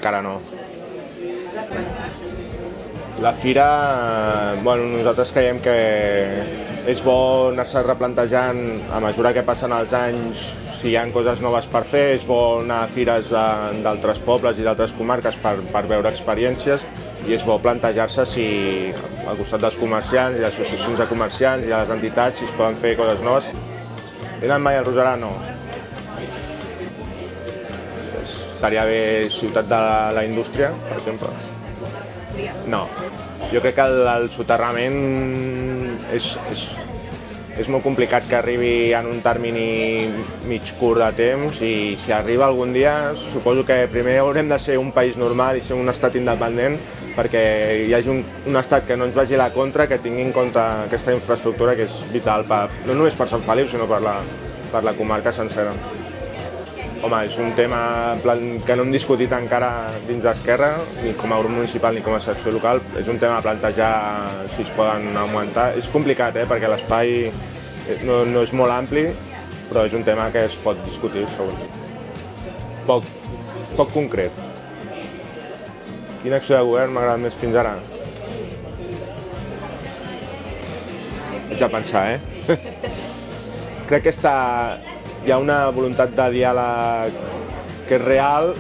encara no. La fira, nosaltres creiem que és bo anar-se replantejant a mesura que passen els anys si hi ha coses noves per fer, és bo anar a fires d'altres pobles i d'altres comarques per veure experiències i és bo plantejar-se si al costat dels comerciants i les associacions de comerciants i de les entitats si es poden fer coses noves. He anat mai al Roserà? No. Estaria bé Ciutat de la Indústria, per exemple. No. Jo crec que el soterrament és molt complicat que arribi en un termini mig curt de temps i si arriba algun dia suposo que primer haurem de ser un país normal i ser un estat independent perquè hi hagi un estat que no ens vagi a la contra, que tingui en compte aquesta infraestructura que és vital, no només per Sant Feliu sinó per la comarca sencera. Home, és un tema que no hem discutit encara dins d'Esquerra, ni com a grup municipal ni com a secció local. És un tema a plantejar si es poden augmentar. És complicat, perquè l'espai no és molt ampli, però és un tema que es pot discutir, segur. Poc concret. Quina acció de govern m'ha agradat més fins ara? Haig de pensar, Crec que hi ha una voluntat de diàleg que és real,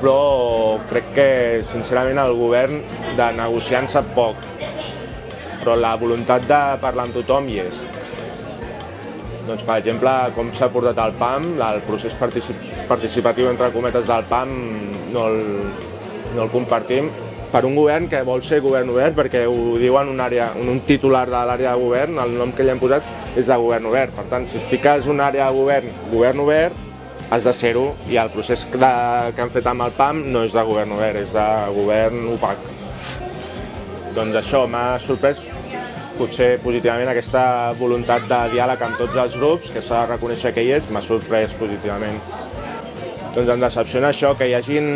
però crec que, sincerament, el govern de negociar en sap poc. Però la voluntat de parlar amb tothom hi és. Doncs, per exemple, com s'ha portat el PAM, el procés participatiu, entre cometes, del PAM, no el compartim. Per un govern que vol ser govern obert, perquè ho diu en un titular de l'àrea de govern, el nom que li han posat és de govern obert. Per tant, si et fiques una àrea de govern obert, has de ser-ho, i el procés que han fet amb el PAM no és de govern obert, és de govern opac. Doncs això, m'ha sorprès potser positivament aquesta voluntat de diàleg amb tots els grups, que s'ha de reconèixer que hi és, m'ha sorprès positivament. Doncs em decepciona això, que hi hagin,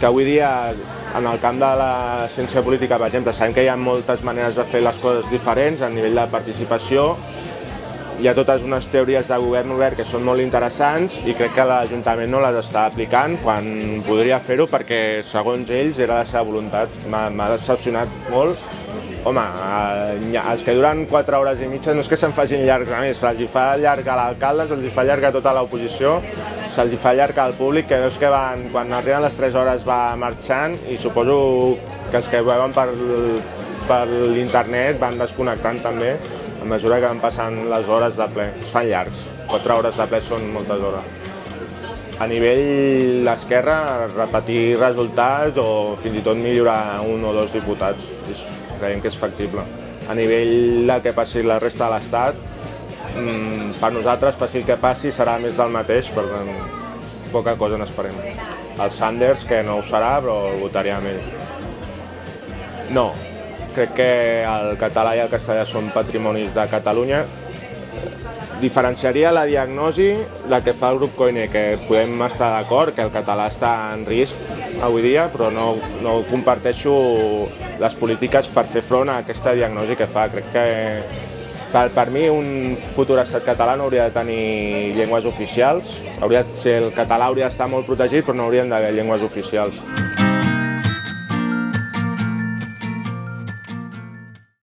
que avui dia en el camp de la ciència política, per exemple, sabem que hi ha moltes maneres de fer les coses diferents a nivell de participació. Hi ha totes unes teories de govern obert que són molt interessants i crec que l'Ajuntament no les està aplicant quan podria fer-ho perquè, segons ells, era la seva voluntat. M'ha decepcionat molt. Home, els que duren 4 hores i mitja no és que se'n facin llargs, a més, se'ls fa llarg a l'alcalde, se'ls fa llarg a tota l'oposició, se'ls fa llarg al públic, que veus que quan arriben les 3 hores va marxant i suposo que els que veuen per l'internet van desconnectant també a mesura que van passant les hores de ple. Es fan llargs, 4 hores de ple són moltes hores. A nivell d'Esquerra, repetir resultats o fins i tot millorar 1 o 2 diputats. Creiem que és factible. A nivell del que passi la resta de l'Estat, per nosaltres, passi el que passi, serà més del mateix, per tant, poca cosa n'esperem. El Sanders, que no ho serà, però votaria amb ell. No, crec que el català i el castellà són patrimonis de Catalunya. Diferenciaria la diagnosi del que fa el grup Koiné, que podem estar d'acord que el català està en risc avui dia, però no comparteixo les polítiques per fer front a aquesta diagnosi que fa. Crec que per mi un futur estat català no hauria de tenir llengües oficials. El català hauria d'estar molt protegit, però no haurien d'haver llengües oficials.